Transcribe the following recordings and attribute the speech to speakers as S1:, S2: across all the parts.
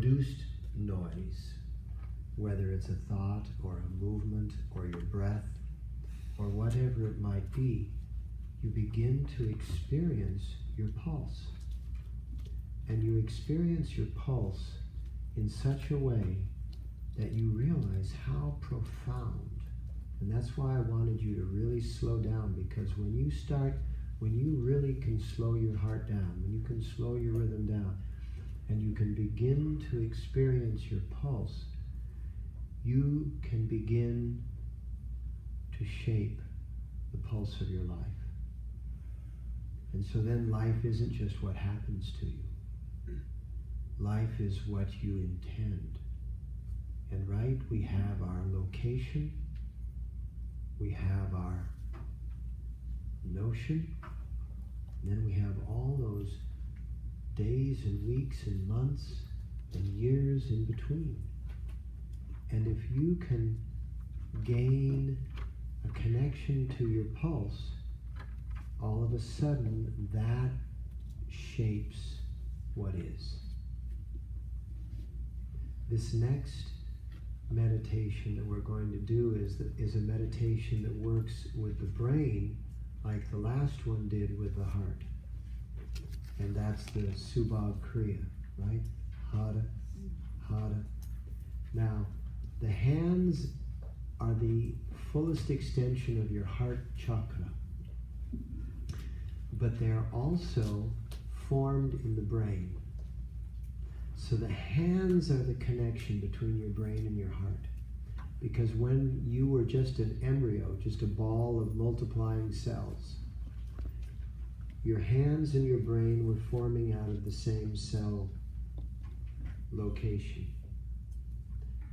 S1: produced noise, whether it's a thought or a movement or your breath or whatever it might be, you begin to experience your pulse. And you experience your pulse in such a way that you realize how profound. And that's why I wanted you to really slow down, because when you really can slow your heart down, when you can slow your rhythm down, and you can begin to experience your pulse, you can begin to shape the pulse of your life. And so then life isn't just what happens to you. Life is what you intend. And right, we have our location, we have our notion, and then we have all those days and weeks and months and years in between. And if you can gain a connection to your pulse, all of a sudden that shapes what is. This next meditation that we're going to do is a meditation that works with the brain like the last one did with the heart. And that's the Subhav Kriya, right? Hara, Hara. Now, the hands are the fullest extension of your heart chakra, but they're also formed in the brain. So the hands are the connection between your brain and your heart. Because when you were just an embryo, just a ball of multiplying cells, your hands and your brain were forming out of the same cell location.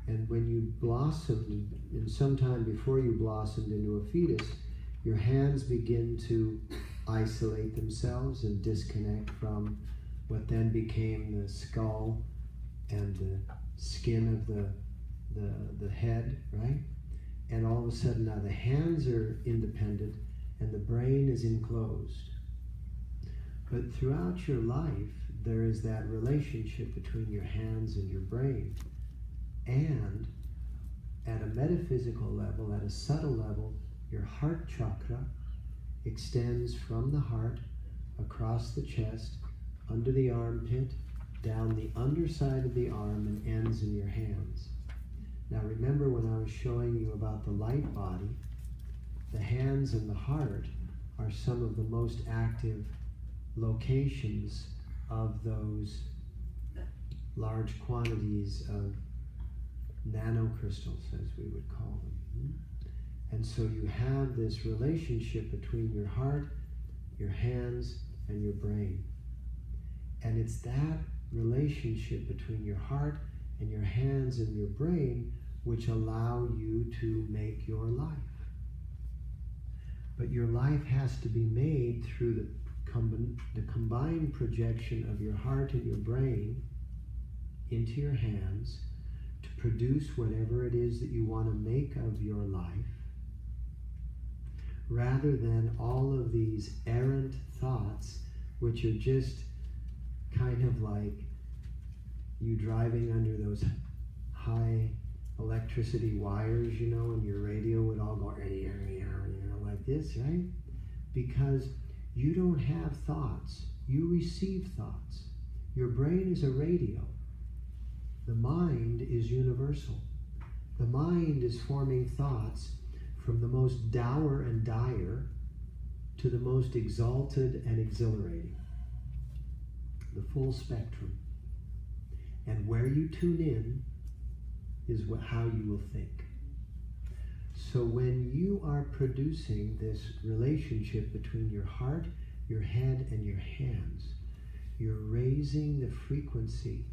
S1: And when you blossomed, and sometime before you blossomed into a fetus, your hands begin to isolate themselves and disconnect from what then became the skull and the skin of the head, right? And all of a sudden now the hands are independent and the brain is enclosed. But throughout your life, there is that relationship between your hands and your brain. And at a metaphysical level, at a subtle level, your heart chakra extends from the heart across the chest, under the armpit, down the underside of the arm, and ends in your hands. Now remember when I was showing you about the light body, the hands and the heart are some of the most active locations of those large quantities of nanocrystals, as we would call them. And so you have this relationship between your heart, your hands, and your brain. And it's that relationship between your heart and your hands and your brain which allow you to make your life. But your life has to be made through the combined projection of your heart and your brain into your hands to produce whatever it is that you want to make of your life, rather than all of these errant thoughts which are just kind of like you driving under those high electricity wires, you know, and your radio would all go, like this, right? Because you don't have thoughts. You receive thoughts. Your brain is a radio. The mind is universal. The mind is forming thoughts from the most dour and dire to the most exalted and exhilarating. The full spectrum. And where you tune in is how you will think. So when you are producing this relationship between your heart, your head, and your hands, you're raising the frequency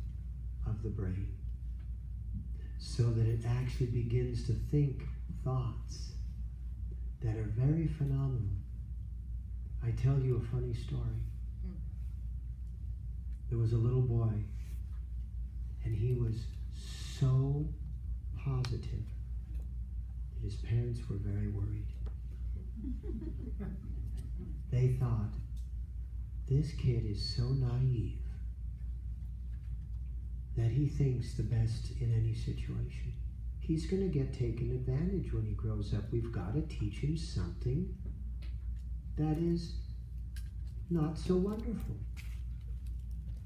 S1: of the brain so that it actually begins to think thoughts that are very phenomenal. I tell you a funny story. There was a little boy, and he was so positive that his parents were very worried. They thought, this kid is so naive that he thinks the best in any situation. He's going to get taken advantage when he grows up. We've got to teach him something that is not so wonderful.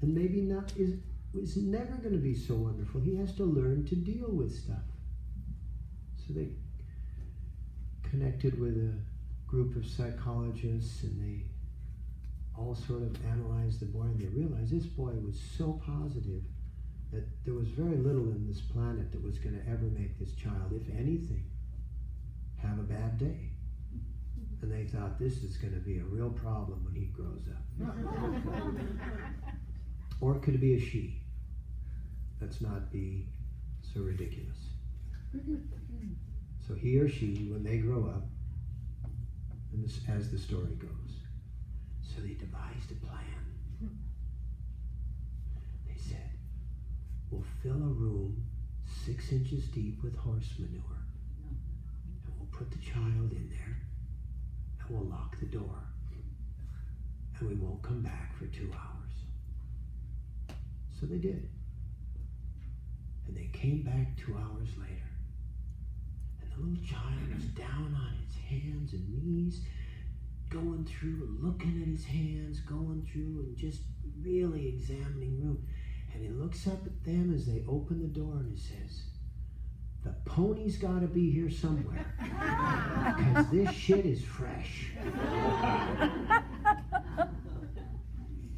S1: And maybe is never going to be so wonderful. He has to learn to deal with stuff. So they connected with a group of psychologists, and they all sort of analyzed the boy, and they realized this boy was so positive that there was very little in this planet that was going to ever make this child, if anything, have a bad day. And they thought, this is going to be a real problem when he grows up. Or it could be a she. Let's not be so ridiculous. So he or she, when they grow up, and this, as the story goes, so they devised a plan. They said, we'll fill a room 6 inches deep with horse manure, and we'll put the child in there, and we'll lock the door, and we won't come back for 2 hours. So they did. And they came back 2 hours later. And the little child was down on his hands and knees, going through, looking at his hands, going through and just really examining the room. And he looks up at them as they open the door and he says, the pony's got to be here somewhere because this shit is fresh.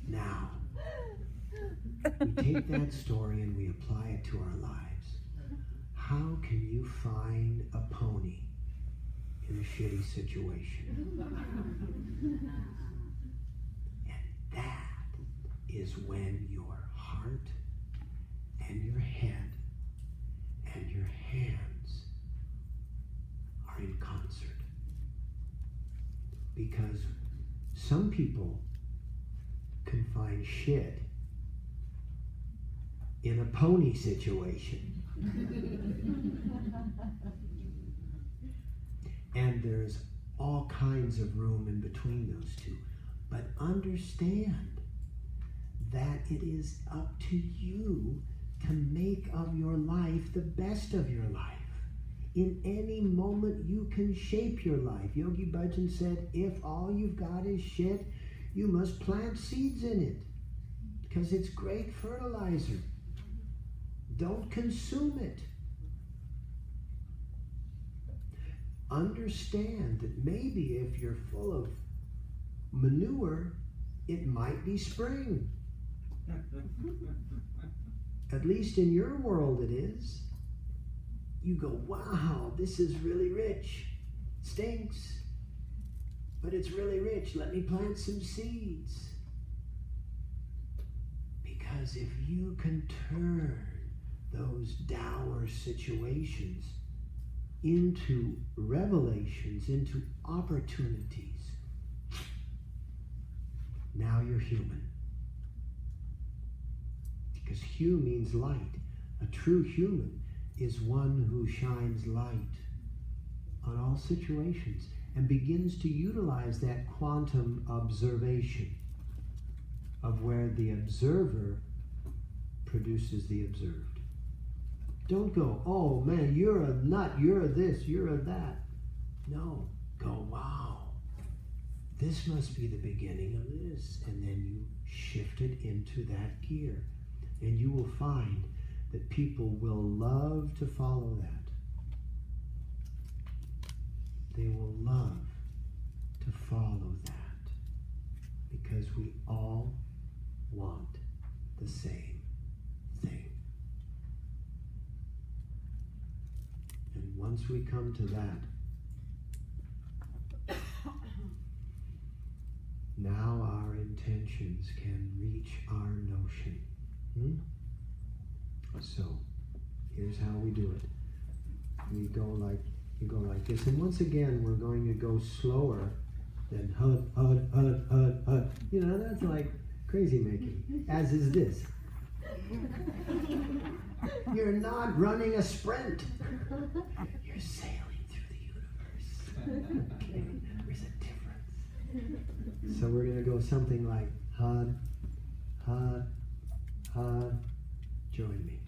S1: Now, we take that story and we apply it to our lives. How can you find a pony in a shitty situation? And that is when your heart and your head and your hands are in concert. Because some people can find shit in a pony situation. And there's all kinds of room in between those two. But understand that it is up to you to make of your life the best of your life. In any moment you can shape your life. Yogi Bhajan said, if all you've got is shit, you must plant seeds in it because it's great fertilizer. Don't consume it. Understand that maybe if you're full of manure, it might be spring. At least in your world it is. You go, wow, this is really rich. Stinks, but it's really rich. Let me plant some seeds. Because if you can turn those dour situations into revelations, into opportunities, now you're human. Because hue means light. A true human is one who shines light on all situations and begins to utilize that quantum observation of where the observer produces the observed. Don't go, oh man, you're a nut, you're a this, you're a that. No, go, wow, this must be the beginning of this. And then you shift it into that gear. And you will find that people will love to follow that. They will love to follow that because we all want the same thing. And once we come to that, now our intentions can reach our notion. So here's how we do it. You go like this, and once again we're going to go slower than hud, hud, hud, hud, hud. You know, that's like crazy making, as is this. You're not running a sprint. You're sailing through the universe. Okay? There's a difference. So we're going to go something like hud, hud, hud. Join me.